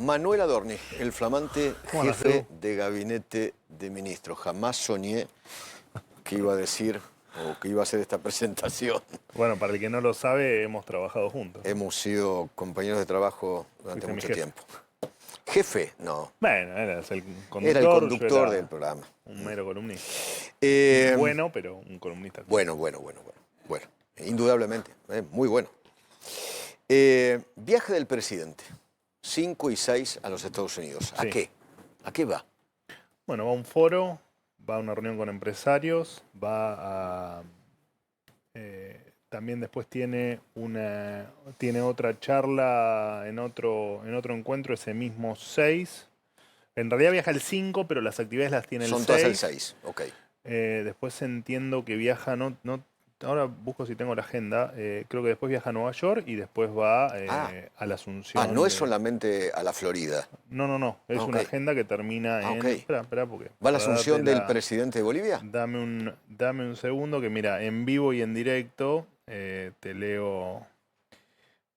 Manuel Adorni, el flamante ¿Cómo andás, jefe Edu? de gabinete de ministros. Jamás soñé que iba a decir o que iba a hacer esta presentación. Bueno, para el que no lo sabe, hemos trabajado juntos. Hemos sido compañeros de trabajo durante Fuiste mi mucho jefe. tiempo. Jefe, no. Bueno, eras el Era el conductor, yo conductor del era programa. un mero columnista. Eh, Bueno, pero un columnista. bueno. Bueno, indudablemente, muy bueno. Viaje del presidente, 5 y 6 a los Estados Unidos. ¿A Sí. qué? ¿A qué va? Bueno, va a un foro, va a una reunión con empresarios, va a... también después tiene otra charla en otro encuentro ese mismo 6. En realidad viaja el 5, pero las actividades las tiene el 6. Son todas el 6, ok. Después entiendo que viaja, ahora busco si tengo la agenda, creo que después viaja a Nueva York y después va a la Asunción. No es solamente a la Florida. No, es Ok. una agenda que termina en... Ok. Espera, porque... ¿Va a la para asunción darte del presidente de Bolivia? Dame un segundo que mira, en vivo y en directo te leo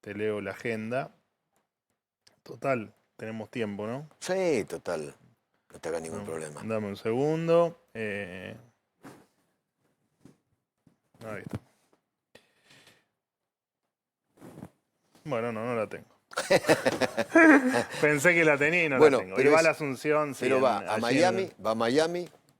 la agenda. Total, tenemos tiempo, ¿no? Sí, total. No te hagas ningún problema. Dame un segundo. Ahí está. Bueno, no la tengo. Pensé que la tenía y no la tengo. Pero Y va a la Asunción, sí. Pero va a Miami,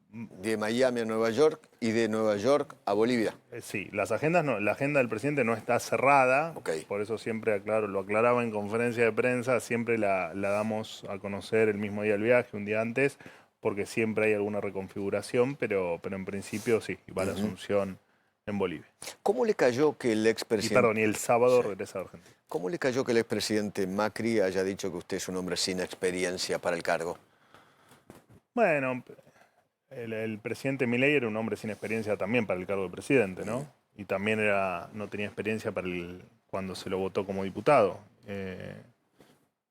de Miami a Nueva York y de Nueva York a Bolivia. Sí, las agendas no, la agenda del presidente no está cerrada, Ok. por eso siempre lo aclaraba en conferencia de prensa, siempre la damos a conocer el mismo día del viaje, un día antes, porque siempre hay alguna reconfiguración, pero en principio sí, va a la Asunción en Bolivia. ¿Cómo le cayó que el Y expresidente... perdón, y el sábado regresa a Argentina. ¿Cómo le cayó que el expresidente Macri haya dicho que usted es un hombre sin experiencia para el cargo? Bueno, el presidente Milei era un hombre sin experiencia también para el cargo de presidente, ¿no? Y también no tenía experiencia cuando se lo votó como diputado.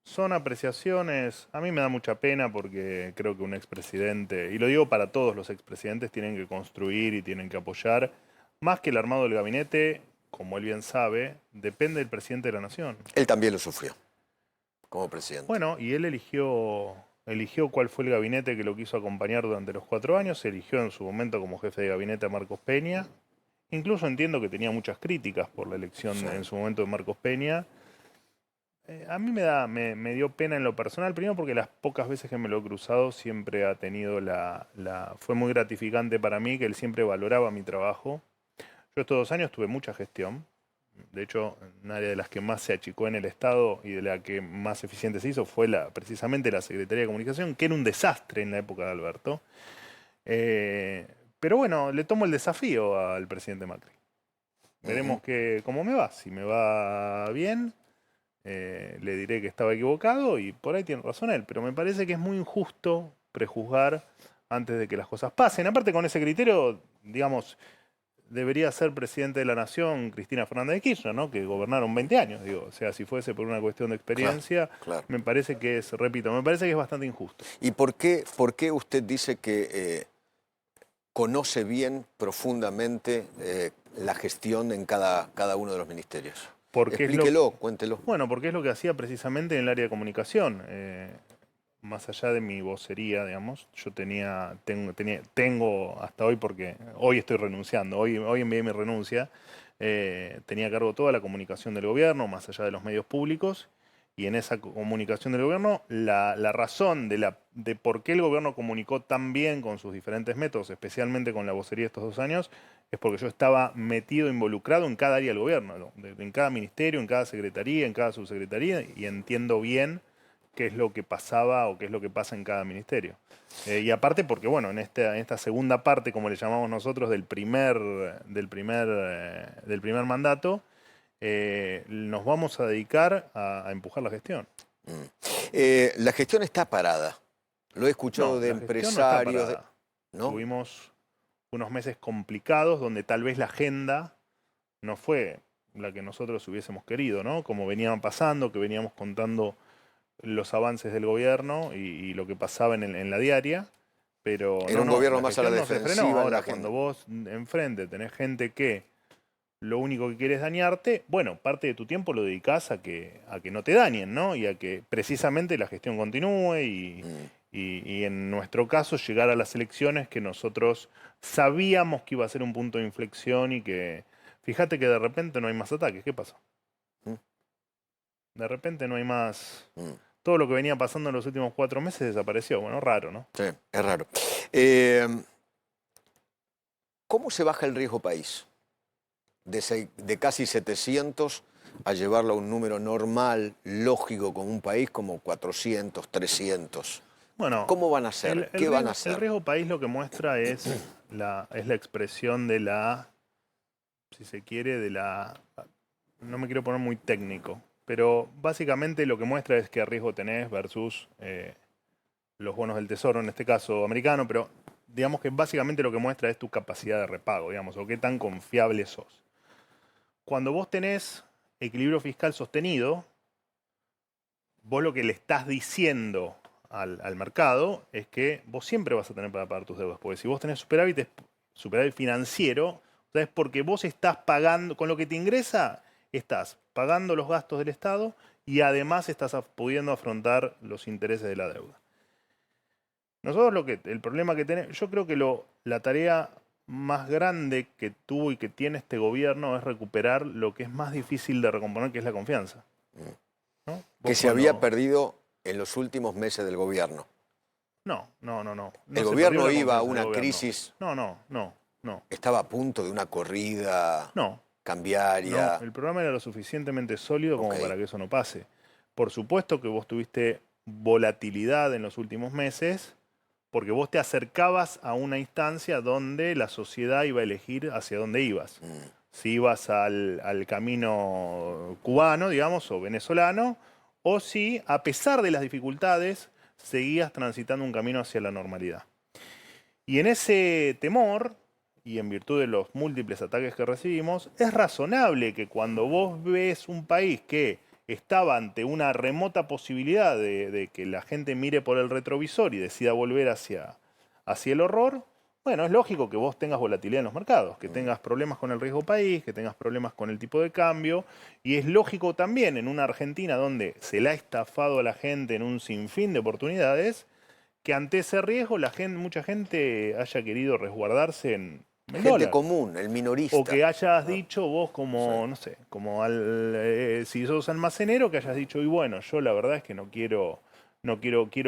Son apreciaciones, a mí me da mucha pena porque creo que un expresidente, y lo digo para todos los expresidentes, tienen que construir y tienen que apoyar, más que el armado del gabinete, como él bien sabe, depende del presidente de la nación. Él también lo sufrió como presidente. Bueno, y él eligió cuál fue el gabinete que lo quiso acompañar durante los 4 años, eligió en su momento como jefe de gabinete a Marcos Peña. Incluso entiendo que tenía muchas críticas por la elección en su momento de Marcos Peña. A mí me dio pena en lo personal, primero porque las pocas veces que me lo he cruzado siempre ha tenido fue muy gratificante para mí, que él siempre valoraba mi trabajo. Yo estos 2 años tuve mucha gestión. De hecho, una área de las que más se achicó en el Estado y de la que más eficiente se hizo fue precisamente la Secretaría de Comunicación, que era un desastre en la época de Alberto. Pero bueno, le tomo el desafío al presidente Macri. Veremos cómo me va. Si me va bien, le diré que estaba equivocado y por ahí tiene razón él. Pero me parece que es muy injusto prejuzgar antes de que las cosas pasen. Aparte, con ese criterio, digamos, debería ser presidente de la nación Cristina Fernández de Kirchner, ¿no? Que gobernaron 20 años, digo. O sea, si fuese por una cuestión de experiencia, Claro. me parece que es bastante injusto. ¿Y por qué usted dice que conoce bien, profundamente, la gestión en cada uno de los ministerios? Explíquelo, cuéntelo. Bueno, porque es lo que hacía precisamente en el área de comunicación. Más allá de mi vocería, digamos, yo tengo hasta hoy, porque hoy estoy renunciando, hoy envié mi renuncia, tenía a cargo toda la comunicación del gobierno, más allá de los medios públicos, y en esa comunicación del gobierno, la razón de por qué el gobierno comunicó tan bien con sus diferentes métodos, especialmente con la vocería estos 2 años, es porque yo estaba metido, involucrado en cada área del gobierno, ¿no? En cada ministerio, en cada secretaría, en cada subsecretaría, y entiendo bien qué es lo que pasaba o qué es lo que pasa en cada ministerio. Y aparte porque, bueno, en esta segunda parte, como le llamamos nosotros, del primer mandato, nos vamos a dedicar a empujar la gestión. La gestión está parada. Lo he escuchado de empresarios. ¿No? Tuvimos unos meses complicados donde tal vez la agenda no fue la que nosotros hubiésemos querido, ¿no? Como venían pasando, que veníamos contando los avances del gobierno y lo que pasaba en la diaria, pero Era un gobierno más a la gestión no se defensiva frenó. en la Ahora, agenda. cuando vos enfrente tenés gente que lo único que quieres dañarte, bueno, parte de tu tiempo lo dedicás a que no te dañen, ¿no? Y a que precisamente la gestión continúe y en nuestro caso llegar a las elecciones que nosotros sabíamos que iba a ser un punto de inflexión y que, fíjate que de repente no hay más ataques. ¿Qué pasó? De repente no hay más... Todo lo que venía pasando en los últimos 4 meses desapareció. Bueno, raro, ¿no? Sí, es raro. ¿Cómo se baja el riesgo país? De casi 700 a llevarlo a un número normal, lógico, con un país como 400, 300. Bueno, ¿cómo van a hacer? ¿Qué van a hacer? El riesgo país lo que muestra es la expresión de la, si se quiere, de la... No me quiero poner muy técnico, pero básicamente lo que muestra es qué riesgo tenés versus los bonos del tesoro, en este caso americano, pero digamos que básicamente lo que muestra es tu capacidad de repago, digamos, o qué tan confiable sos. Cuando vos tenés equilibrio fiscal sostenido, vos lo que le estás diciendo al mercado es que vos siempre vas a tener para pagar tus deudas. Porque si vos tenés superávit financiero, o sea, es porque vos estás pagando, con lo que te ingresa, estás pagando los gastos del Estado y además estás pudiendo afrontar los intereses de la deuda. Nosotros el problema que tenemos, yo creo que la tarea más grande que tuvo y que tiene este gobierno es recuperar lo que es más difícil de recomponer, que es la confianza, ¿no? Que se había perdido en los últimos meses del gobierno. No. El gobierno iba a una crisis. No. Estaba a punto de una corrida cambiaria. No, el programa era lo suficientemente sólido como para que eso no pase. Por supuesto que vos tuviste volatilidad en los últimos meses, porque vos te acercabas a una instancia donde la sociedad iba a elegir hacia dónde ibas. Si ibas al camino cubano, digamos, o venezolano, o si, a pesar de las dificultades, seguías transitando un camino hacia la normalidad. Y en ese temor, y en virtud de los múltiples ataques que recibimos, es razonable que cuando vos ves un país que estaba ante una remota posibilidad de que la gente mire por el retrovisor y decida volver hacia el horror, bueno, es lógico que vos tengas volatilidad en los mercados, que tengas problemas con el riesgo país, que tengas problemas con el tipo de cambio, y es lógico también en una Argentina donde se le ha estafado a la gente en un sinfín de oportunidades, que ante ese riesgo mucha gente haya querido resguardarse en gente dólar. Común, el minorista. O que hayas dicho vos como, no sé, como si sos almacenero, que hayas dicho, y bueno, yo la verdad es que quiero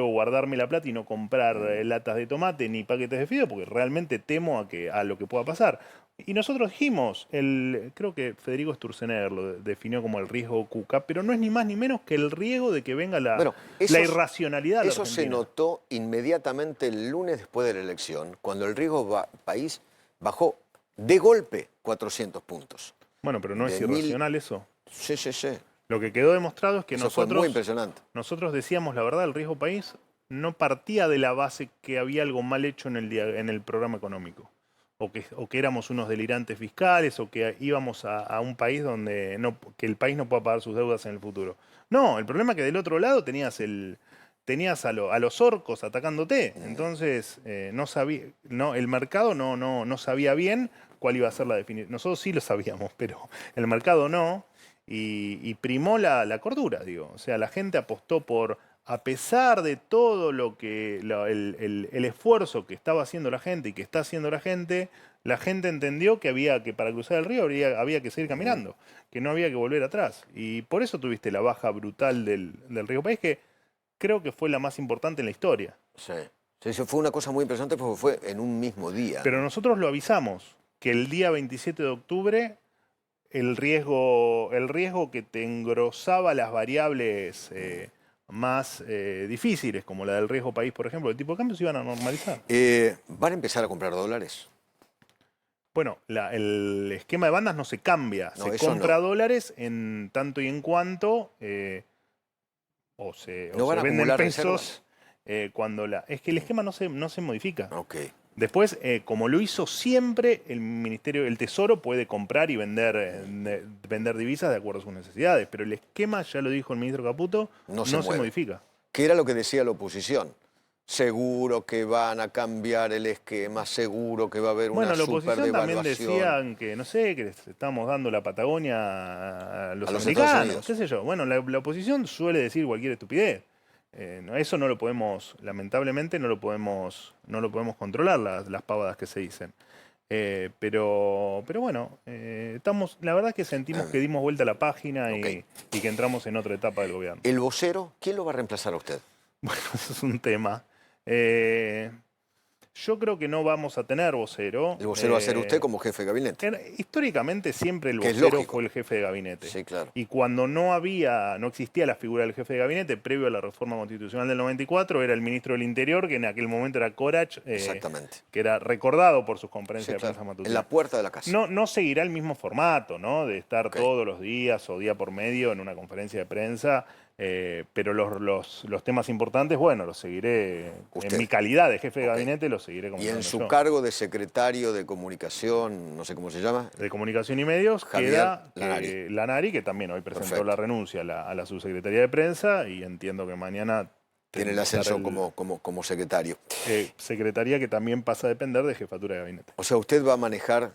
guardarme la plata y no comprar latas de tomate ni paquetes de fideo porque realmente temo a lo que pueda pasar. Y nosotros dijimos, creo que Federico Sturzenegger lo definió como el riesgo Cuca, pero no es ni más ni menos que el riesgo de que venga la irracionalidad. Eso se notó inmediatamente el lunes después de la elección, cuando el riesgo país bajó de golpe 400 puntos. Bueno, pero no es irracional eso. Sí. Lo que quedó demostrado es que eso fue muy impresionante. Nosotros decíamos la verdad, el riesgo país no partía de la base que había algo mal hecho en el programa económico. O que éramos unos delirantes fiscales, o que íbamos a un país donde que el país no pueda pagar sus deudas en el futuro. No, el problema es que del otro lado tenías a los orcos atacándote. Entonces, el mercado no sabía bien cuál iba a ser la definición. Nosotros sí lo sabíamos, pero el mercado no. Y primó la cordura, digo. O sea, la gente apostó por, a pesar de todo el esfuerzo que estaba haciendo la gente y que está haciendo la gente entendió que para cruzar el río había que seguir caminando, que no había que volver atrás. Y por eso tuviste la baja brutal del riesgo país, que creo que fue la más importante en la historia. Sí, eso fue una cosa muy impresionante porque fue en un mismo día. Pero nosotros lo avisamos, que el día 27 de octubre el riesgo que te engrosaba las variables más difíciles, como la del riesgo país, por ejemplo, el tipo de cambio, se iban a normalizar. ¿Van a empezar a comprar dólares? Bueno, el esquema de bandas no se cambia. Se compra dólares en tanto y en cuanto o se venden pesos cuando es que el esquema no se modifica. Okay. Después, como lo hizo siempre, el Ministerio del Tesoro puede comprar y vender divisas de acuerdo a sus necesidades. Pero el esquema, ya lo dijo el ministro Caputo, no se modifica. ¿Qué era lo que decía la oposición? seguro que van a cambiar el esquema, seguro que va a haber una superdevaluación. Bueno, la oposición también decían que, no sé, que les estamos dando la Patagonia a los americanos, qué sé yo. Bueno, la oposición suele decir cualquier estupidez. Eso no lo podemos, lamentablemente, no lo podemos controlar, las pavadas que se dicen. Pero bueno, la verdad es que sentimos que dimos vuelta a la página y que entramos en otra etapa del gobierno. ¿El vocero? ¿Quién lo va a reemplazar a usted? Bueno, eso es un tema. Yo creo que no vamos a tener vocero. ¿El vocero va a ser usted como jefe de gabinete? Históricamente siempre el vocero fue el jefe de gabinete. Sí, claro. Y cuando no existía la figura del jefe de gabinete, previo a la reforma constitucional del 94, era el ministro del Interior, que en aquel momento era Corach, exactamente, que era recordado por sus conferencias de prensa matutinas. En la puerta de la casa. No seguirá el mismo formato, ¿no? De estar todos los días o día por medio en una conferencia de prensa. Pero los temas importantes, bueno, los seguiré en mi calidad de jefe de gabinete, los seguiré como. Y en su cargo de secretario de comunicación, no sé cómo se llama. De comunicación y medios, Javier queda Lanari, que también hoy presentó la renuncia a la subsecretaría de prensa y entiendo que mañana tiene el ascenso como secretario. Secretaría que también pasa a depender de jefatura de gabinete. O sea, usted va a manejar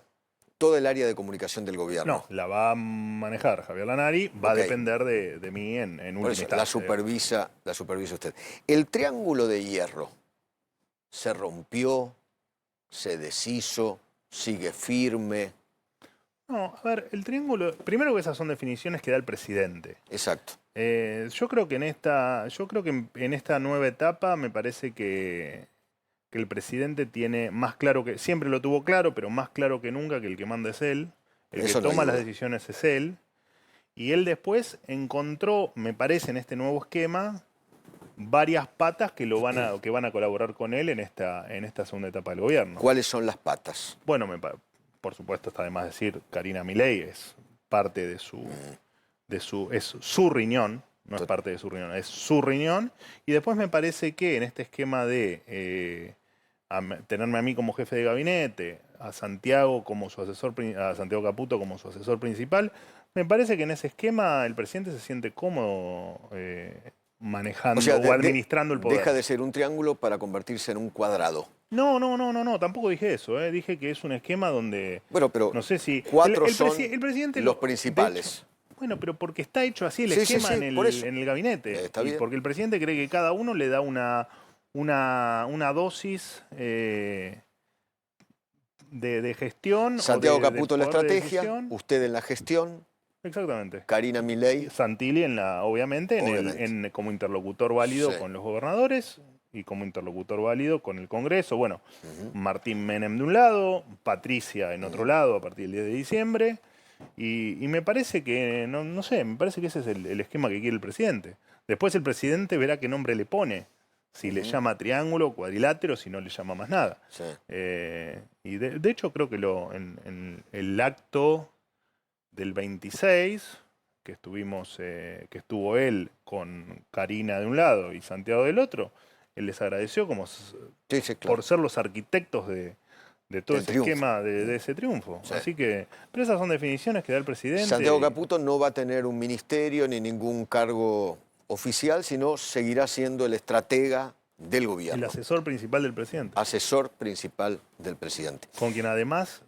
todo el área de comunicación del gobierno. No, la va a manejar Javier Lanari, va a depender de mí en última instancia. La supervisa usted. El triángulo de hierro se rompió, se deshizo, sigue firme. No, a ver, el triángulo, primero que esas son definiciones que da el presidente. Exacto. Yo creo que en esta nueva etapa me parece que el presidente tiene más claro que, siempre lo tuvo claro, pero más claro que nunca que el que manda es él, el que toma las decisiones es él, y él después encontró, me parece, en este nuevo esquema, varias patas que van a colaborar con él en esta segunda etapa del gobierno. ¿Cuáles son las patas? Bueno, por supuesto está de más decir, Karina Milei es parte es su riñón, no es parte de su riñón, es su riñón, y después me parece que en este esquema de tenerme a mí como jefe de gabinete, a Santiago como su asesor, a Santiago Caputo como su asesor principal, me parece que en ese esquema el presidente se siente cómodo manejando o administrando el poder. Deja de ser un triángulo para convertirse en un cuadrado. No, tampoco dije eso. Dije que es un esquema donde... Bueno, pero no sé si cuatro son el presidente los principales. Bueno, pero porque está hecho así el esquema en el gabinete. Está bien. Porque el presidente cree que cada uno le da una dosis de gestión. Santiago Caputo en la estrategia, usted en la gestión. Exactamente. Karina Milei. Santilli obviamente. Como interlocutor válido con los gobernadores y como interlocutor válido con el Congreso. Bueno, Martín Menem de un lado, Patricia en otro lado a partir del 10 de diciembre. Y me parece que, no sé, me parece que ese es el esquema que quiere el presidente. Después el presidente verá qué nombre le pone. Si le llama triángulo, cuadrilátero, si no le llama más nada. Sí. Y de hecho creo que en el acto del 26, que estuvo él con Karina de un lado y Santiago del otro, él les agradeció como por ser los arquitectos de todo ese esquema de ese triunfo. Sí. Así que, pero esas son definiciones que da el presidente. Santiago Caputo no va a tener un ministerio ni ningún cargo oficial, sino seguirá siendo el estratega del gobierno. El asesor principal del presidente. Asesor principal del presidente. Con quien además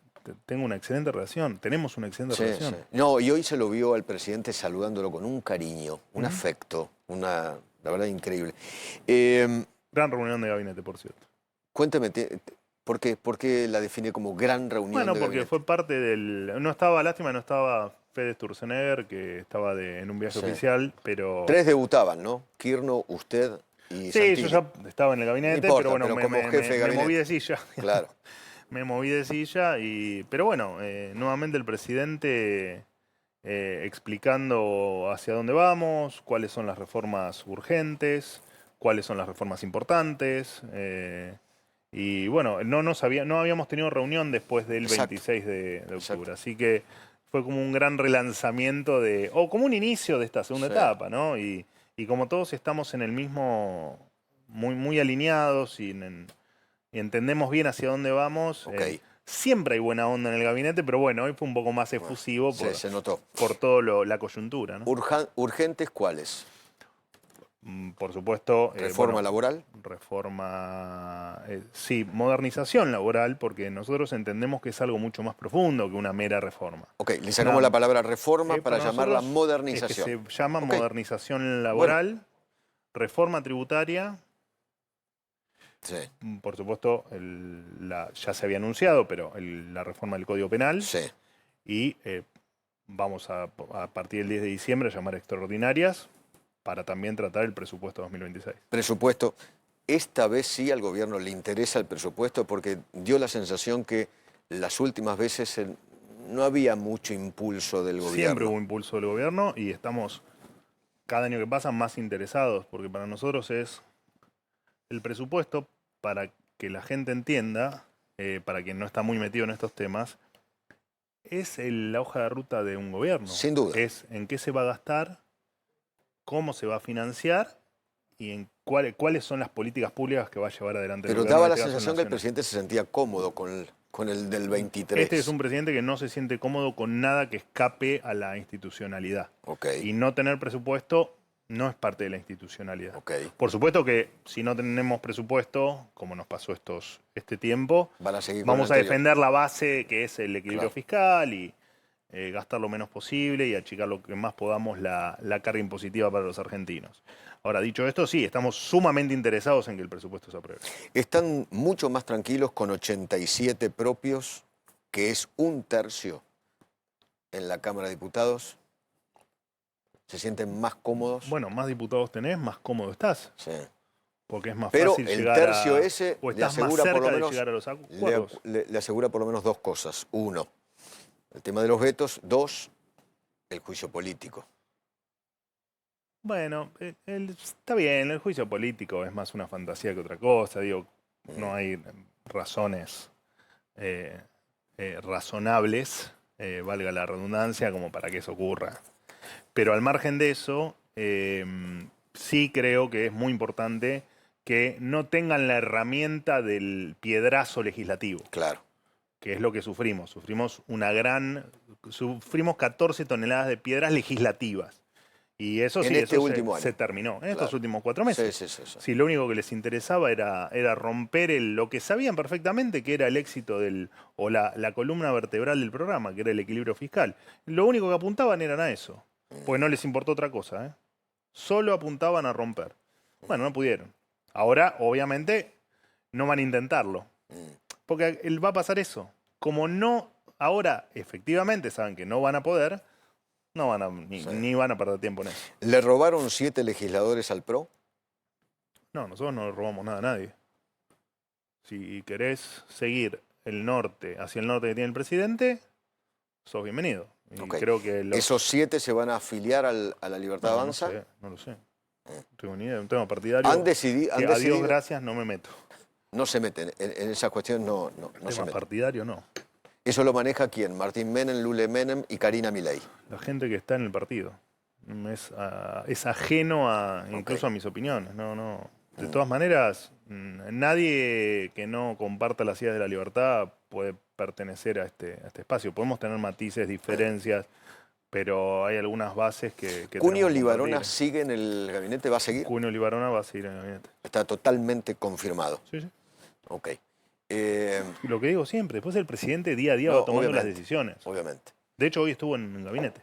tengo una excelente relación, tenemos una excelente relación. Sí. No, y hoy se lo vio al presidente saludándolo con un cariño, un afecto, la verdad increíble. Gran reunión de gabinete, por cierto. Cuénteme, ¿por qué la define como gran reunión de gabinete? Bueno, porque fue parte no estaba Fede Sturzenegger, que estaba en un viaje oficial, pero... 3 debutaban, ¿no? Kirchner, usted y Santilli. Sí, yo ya estaba en el gabinete, no importa, pero bueno, como jefe de gabinete. Me moví de silla. Claro. Me moví de silla, pero bueno, nuevamente el presidente explicando hacia dónde vamos, cuáles son las reformas urgentes, cuáles son las reformas importantes. Y bueno, no habíamos tenido reunión después del 26 de octubre, Exacto. Así que fue como un gran relanzamiento o como un inicio de esta segunda etapa, ¿no? Y como todos estamos en el mismo, muy alineados y entendemos bien hacia dónde vamos, siempre hay buena onda en el gabinete, pero bueno, hoy fue un poco más efusivo se notó. Por toda la coyuntura, ¿no? ¿Urgentes cuáles? Por supuesto... ¿Reforma laboral? reforma, sí, modernización laboral, porque nosotros entendemos que es algo mucho más profundo que una mera reforma. Ok, le sacamos la palabra reforma para llamarla modernización. Es que se llama modernización laboral, bueno. Reforma tributaria. Sí. Por supuesto, ya se había anunciado, pero la reforma del Código Penal. Sí. Y vamos a partir del 10 de diciembre a llamar extraordinarias para también tratar el presupuesto 2026. Presupuesto. Esta vez sí al gobierno le interesa el presupuesto porque dio la sensación que las últimas veces no había mucho impulso del gobierno. Siempre hubo impulso del gobierno y estamos cada año que pasa más interesados porque para nosotros es el presupuesto, para que la gente entienda, para quien no está muy metido en estos temas, es la hoja de ruta de un gobierno. Sin duda. Es en qué se va a gastar, cómo se va a financiar y en cuáles son las políticas públicas que va a llevar adelante el gobierno. Pero daba la sensación que el presidente se sentía cómodo con el del 23. Este es un presidente que no se siente cómodo con nada que escape a la institucionalidad. Okay. Y no tener presupuesto no es parte de la institucionalidad. Okay. Por supuesto que si no tenemos presupuesto, como nos pasó este tiempo, vamos a defender la base que es el equilibrio fiscal y gastar lo menos posible y achicar lo que más podamos la carga impositiva para los argentinos. Ahora, dicho esto, sí, estamos sumamente interesados en que el presupuesto se apruebe. Están mucho más tranquilos con 87 propios, que es 1/3 en la Cámara de Diputados. ¿Se sienten más cómodos? Bueno, más diputados tenés, más cómodo estás. Sí. Porque es más pero fácil llegar el tercio ese o estás más cerca de llegar a los acuerdos. Le asegura por lo menos dos cosas. Uno, el tema de los vetos. Dos, el juicio político. Bueno, está bien, el juicio político es más una fantasía que otra cosa. Digo, no hay razones razonables, valga la redundancia, como para que eso ocurra. Pero al margen de eso, sí creo que es muy importante que no tengan la herramienta del piedrazo legislativo. Claro. Que es lo que sufrimos. Sufrimos 14 toneladas de piedras legislativas. Y eso sí, se terminó en estos últimos 4 meses. Sí. Sí, lo único que les interesaba era romper lo que sabían perfectamente que era el éxito o la columna vertebral del programa, que era el equilibrio fiscal. Lo único que apuntaban eran a eso. Pues no les importó otra cosa, ¿eh? Solo apuntaban a romper. Bueno, no pudieron. Ahora, obviamente, no van a intentarlo. Porque va a pasar eso. Como no, ahora efectivamente saben que no van a poder, no van a, ni van a perder tiempo en eso. ¿Le robaron 7 legisladores al PRO? No, nosotros no le robamos nada a nadie. Si querés seguir hacia el norte que tiene el presidente, sos bienvenido. Y creo que ¿Esos 7 se van a afiliar a la Libertad Avanza? No lo sé. No tengo ni idea, un tema partidario. ¿Han decidido? A Dios gracias, no me meto. No se meten, en esa cuestión no se meten. Partidario no. ¿Eso lo maneja quién? Martín Menem, Lule Menem y Karina Milei. La gente que está en el partido. Es ajeno incluso a mis opiniones. No. De todas maneras, nadie que no comparta las ideas de la libertad puede pertenecer a este espacio. Podemos tener matices, diferencias, pero hay algunas bases que ¿Cunio Libarona sigue en el gabinete? ¿Va a seguir? Cunio Libarona va a seguir en el gabinete. Está totalmente confirmado. Sí. Ok. Lo que digo siempre, después el presidente día a día va tomando las decisiones. Obviamente. De hecho, hoy estuvo en el gabinete.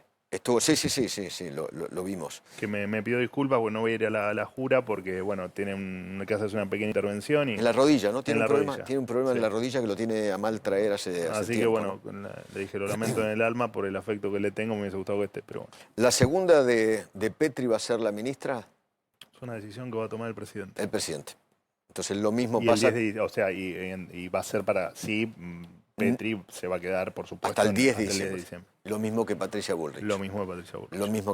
Sí, lo vimos. Que me pidió disculpas porque no voy a ir a la jura porque, bueno, tiene que hacerse una pequeña intervención. En la rodilla, ¿no? Tiene un problema sí. En la rodilla que lo tiene a mal traer hace tiempo. Así que, bueno, ¿no? Le dije, lo lamento en el alma por el afecto que le tengo, me hubiese gustado que esté, pero bueno. ¿La segunda de Petri va a ser la ministra? Es una decisión que va a tomar el presidente. El presidente. Entonces lo mismo y pasa... y va a ser para... Sí, Petri se va a quedar, por supuesto, hasta el 10 de diciembre. Lo mismo que Patricia Bullrich. Lo mismo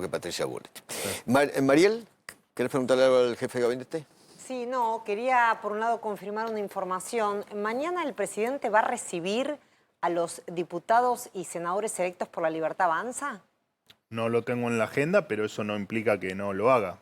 que Patricia Bullrich. Sí. Mariel, ¿querés preguntarle algo al jefe de gabinete? Sí, no, quería por un lado confirmar una información. Mañana el presidente va a recibir a los diputados y senadores electos por la Libertad Avanza. No lo tengo en la agenda, pero eso no implica que no lo haga.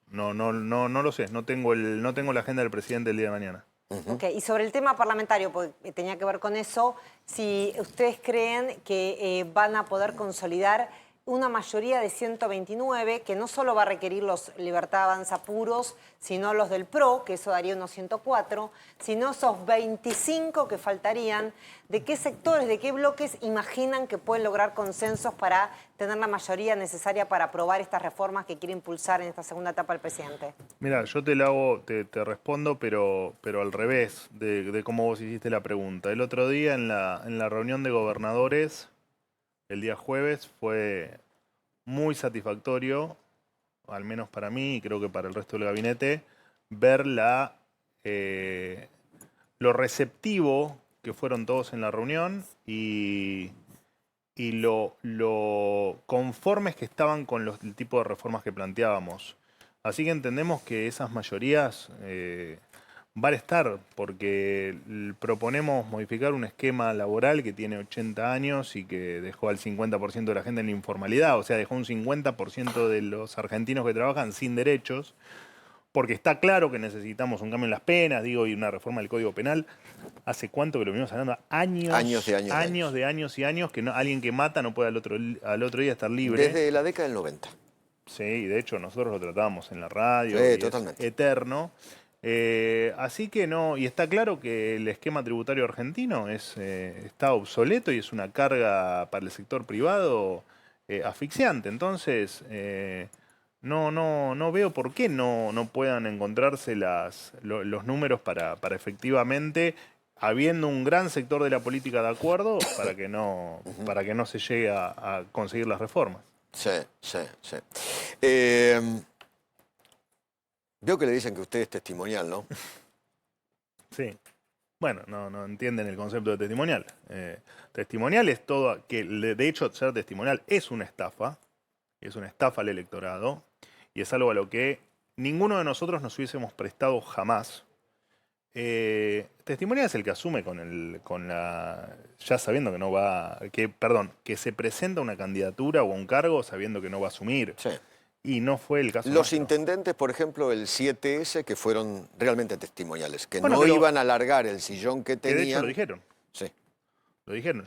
No lo sé. No tengo la agenda del presidente el día de mañana. Ok, y sobre el tema parlamentario, porque tenía que ver con eso, si ustedes creen que van a poder consolidar una mayoría de 129 que no solo va a requerir los Libertad Avanza puros, sino los del PRO, que eso daría unos 104, sino esos 25 que faltarían. ¿De qué sectores, de qué bloques imaginan que pueden lograr consensos para tener la mayoría necesaria para aprobar estas reformas que quiere impulsar en esta segunda etapa el presidente? Mira, yo te respondo, pero al revés de cómo vos hiciste la pregunta. El otro día en la reunión de gobernadores, el día jueves, fue muy satisfactorio, al menos para mí y creo que para el resto del gabinete, ver lo receptivo que fueron todos en la reunión y lo conformes que estaban con el tipo de reformas que planteábamos. Así que entendemos que esas mayorías van a estar, porque proponemos modificar un esquema laboral que tiene 80 años y que dejó al 50% de la gente en la informalidad, o sea, dejó un 50% de los argentinos que trabajan sin derechos, porque está claro que necesitamos un cambio en las penas, digo, y una reforma del Código Penal. ¿Hace cuánto que lo venimos hablando? Años y años, que alguien que mata no puede al otro día estar libre. Desde la década del 90. Sí, de hecho nosotros lo tratábamos en la radio, Sí, y totalmente. es eterno. Así que no, y está claro que el esquema tributario argentino está obsoleto y es una carga para el sector privado asfixiante. Entonces, no veo por qué no puedan encontrarse los números para efectivamente, habiendo un gran sector de la política de acuerdo, para que no se llegue a conseguir las reformas. Sí. Veo que le dicen que usted es testimonial, ¿no? Sí. Bueno, no entienden el concepto de testimonial. Testimonial es todo, que de hecho ser testimonial es una estafa al electorado, y es algo a lo que ninguno de nosotros nos hubiésemos prestado jamás. Testimonial es el que asume ya sabiendo que no va, que se presenta una candidatura o un cargo sabiendo que no va a asumir. Sí. Y no fue el caso Los nuestro. intendentes, por ejemplo, el 7S, que fueron realmente testimoniales, que Bueno, no pero iban a alargar el sillón que tenían. de hecho lo dijeron. Sí. Lo dijeron.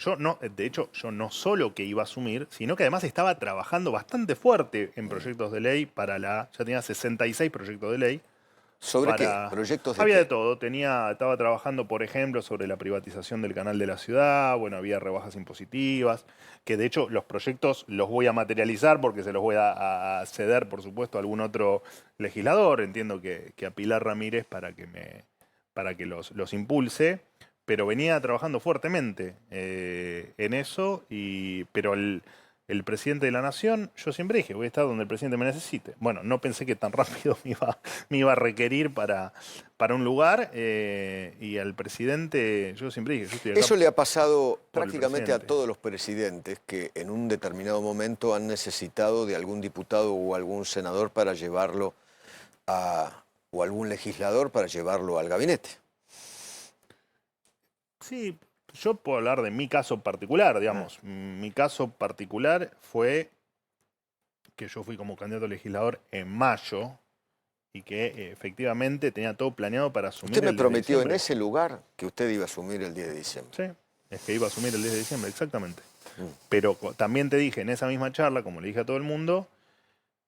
De hecho, yo no solo que iba a asumir, sino que además estaba trabajando bastante fuerte en proyectos de ley ya tenía 66 proyectos de ley. ¿Sobre qué? ¿Proyectos de Había qué? de todo. Estaba trabajando, por ejemplo, sobre la privatización del canal de la ciudad. Bueno, había rebajas impositivas, que de hecho los proyectos los voy a materializar porque se los voy a ceder, por supuesto, a algún otro legislador. Entiendo que a Pilar Ramírez para que los impulse. Pero venía trabajando fuertemente en eso, pero el presidente de la Nación, yo siempre dije, voy a estar donde el presidente me necesite. Bueno, no pensé que tan rápido me iba a requerir para un lugar, y al presidente, yo siempre dije, yo estoy acá. Eso le ha pasado prácticamente a todos los presidentes que en un determinado momento han necesitado de algún diputado o algún senador para llevarlo o algún legislador para llevarlo al gabinete. Sí, yo puedo hablar de mi caso particular, digamos. Mi caso particular fue que yo fui como candidato a legislador en mayo y que efectivamente tenía todo planeado para asumir. Usted me prometió en ese lugar que usted iba a asumir el 10 de diciembre. Sí, es que iba a asumir el 10 de diciembre, exactamente. Pero también te dije en esa misma charla, como le dije a todo el mundo,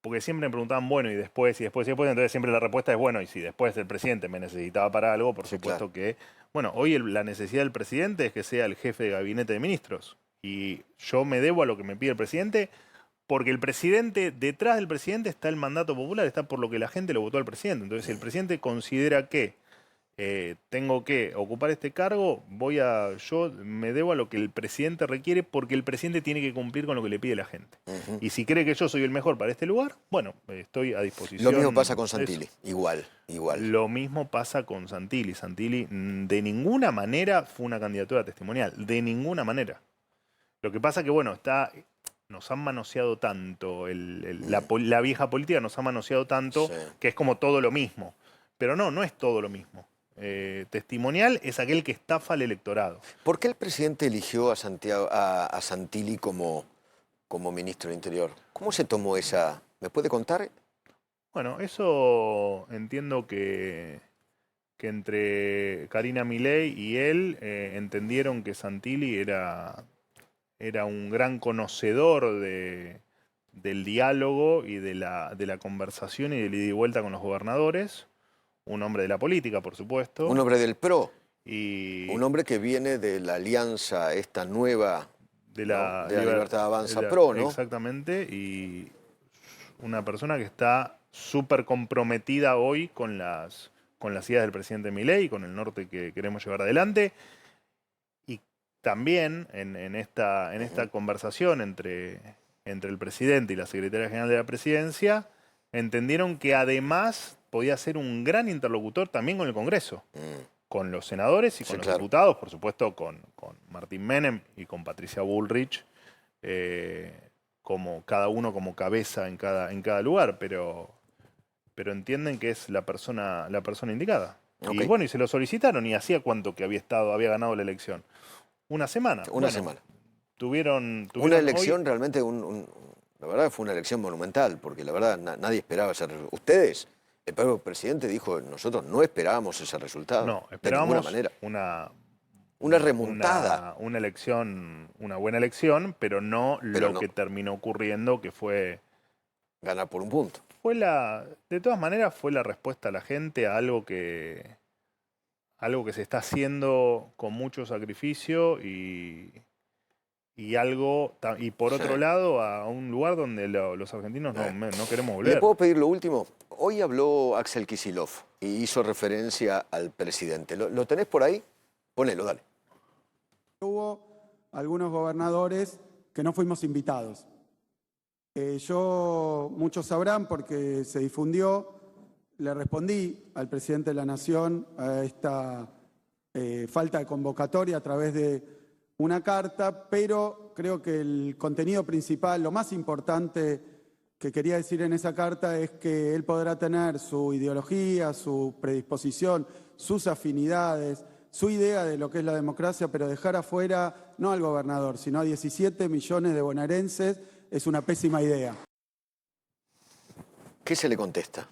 porque siempre me preguntaban, bueno, y después, entonces siempre la respuesta es, bueno, y si después el presidente me necesitaba para algo, por supuesto que, bueno, hoy la necesidad del presidente es que sea el jefe de gabinete de ministros. Y yo me debo a lo que me pide el presidente, porque el presidente, detrás del presidente está el mandato popular, está por lo que la gente lo votó al presidente. Entonces, si el presidente considera que tengo que ocupar este cargo, yo me debo a lo que el presidente requiere, porque el presidente tiene que cumplir con lo que le pide la gente. Y si cree que yo soy el mejor para este lugar, bueno, estoy a disposición. Lo mismo pasa con Santilli, igual. Lo mismo pasa con Santilli. Santilli de ninguna manera fue una candidatura testimonial, de ninguna manera. Lo que pasa que, bueno, nos han manoseado tanto, la vieja política nos ha manoseado tanto, que es como todo lo mismo. Pero no es todo lo mismo. Testimonial es aquel que estafa al electorado. ¿Por qué el presidente eligió a Santilli como ministro del Interior? ¿Cómo se tomó esa? ¿Me puede contar? Bueno, eso entiendo que entre Karina Milei y él entendieron que Santilli era un gran conocedor de del diálogo y de la conversación y del ida y vuelta con los gobernadores. Un hombre de la política, por supuesto. Un hombre del PRO. Y un hombre que viene de la alianza esta nueva de la Libertad Avanza PRO, ¿no? Exactamente, y una persona que está súper comprometida hoy con las ideas del presidente Milei, con el norte que queremos llevar adelante. Y también en esta conversación entre el presidente y la secretaria general de la presidencia, entendieron que además podía ser un gran interlocutor también con el Congreso. Con los senadores y con los diputados, por supuesto con Martín Menem y con Patricia Bullrich, como cada uno como cabeza en cada lugar, pero entienden que es la persona indicada. Okay. Y bueno, y se lo solicitaron, y hacía cuánto que había ganado la elección. Una semana. Una semana. Tuvieron una elección hoy, realmente, la verdad fue una elección monumental, porque la verdad nadie esperaba ese resultado. Ustedes, el propio presidente dijo, nosotros no esperábamos ese resultado. No, esperábamos de ninguna manera. Una remontada. Una elección, una buena elección, pero no que terminó ocurriendo, que fue... ganar por un punto. De todas maneras, fue la respuesta a la gente a algo que se está haciendo con mucho sacrificio y por otro lado, a un lugar donde los argentinos no queremos volver. ¿Le puedo pedir lo último? Hoy habló Axel Kicillof y hizo referencia al presidente. ¿Lo tenés por ahí? Ponelo, dale. Hubo algunos gobernadores que no fuimos invitados. Muchos sabrán porque se difundió, le respondí al presidente de la Nación a esta falta de convocatoria a través de una carta, pero creo que el contenido principal, lo más importante que quería decir en esa carta es que él podrá tener su ideología, su predisposición, sus afinidades, su idea de lo que es la democracia, pero dejar afuera no al gobernador, sino a 17 millones de bonaerenses es una pésima idea. ¿Qué se le contesta?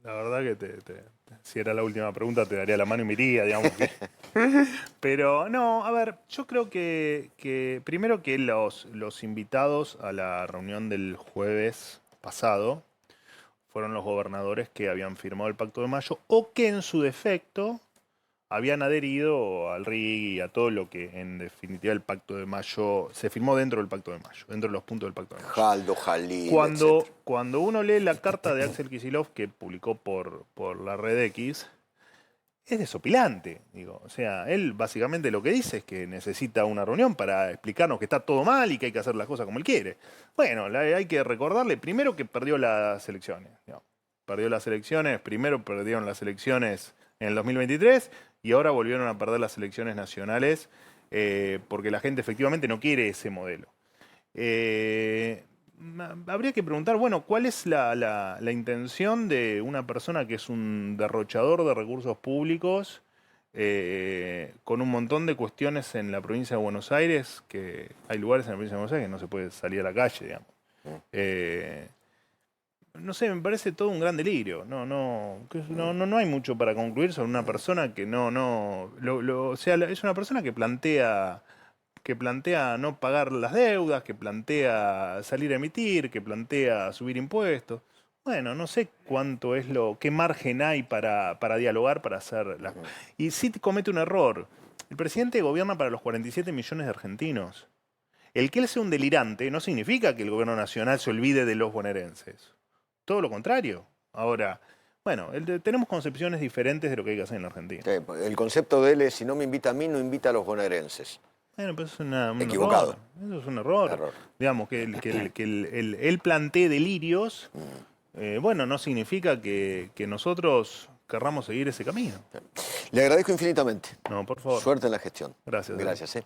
La verdad que si era la última pregunta te daría la mano y me iría, digamos. Pero no, a ver, yo creo que primero que los invitados a la reunión del jueves pasado fueron los gobernadores que habían firmado el Pacto de Mayo o que en su defecto habían adherido al RIG y a todo lo que en definitiva el Pacto de Mayo se firmó dentro del Pacto de Mayo, dentro de los puntos del Pacto de Mayo. Jaldo, Jalil, cuando uno lee la carta de Axel Kicillof que publicó por la red X, es desopilante. O sea, él básicamente lo que dice es que necesita una reunión para explicarnos que está todo mal y que hay que hacer las cosas como él quiere. Bueno, hay que recordarle primero que perdió las elecciones. Perdió las elecciones, primero perdieron las elecciones en el 2023 y ahora volvieron a perder las elecciones nacionales porque la gente efectivamente no quiere ese modelo. Habría que preguntar, bueno, ¿cuál es la intención de una persona que es un derrochador de recursos públicos con un montón de cuestiones en la provincia de Buenos Aires, que hay lugares en la provincia de Buenos Aires que no se puede salir a la calle, digamos? No sé, me parece todo un gran delirio. No hay mucho para concluir sobre una persona que o sea, es una persona que plantea no pagar las deudas, que plantea salir a emitir, que plantea subir impuestos. Bueno, no sé cuánto es qué margen hay para dialogar, para hacer las cosas. Y sí comete un error. El presidente gobierna para los 47 millones de argentinos. El que él sea un delirante no significa que el gobierno nacional se olvide de los bonaerenses. Todo lo contrario. Ahora, bueno, tenemos concepciones diferentes de lo que hay que hacer en la Argentina. El concepto de él es, si no me invita a mí, no invita a los bonaerenses. Bueno, pero es equivocado. Error. Eso es un error. Digamos, que él plantee delirios, bueno, no significa que nosotros querramos seguir ese camino. Le agradezco infinitamente. No, por favor. Suerte en la gestión. Gracias. Gracias.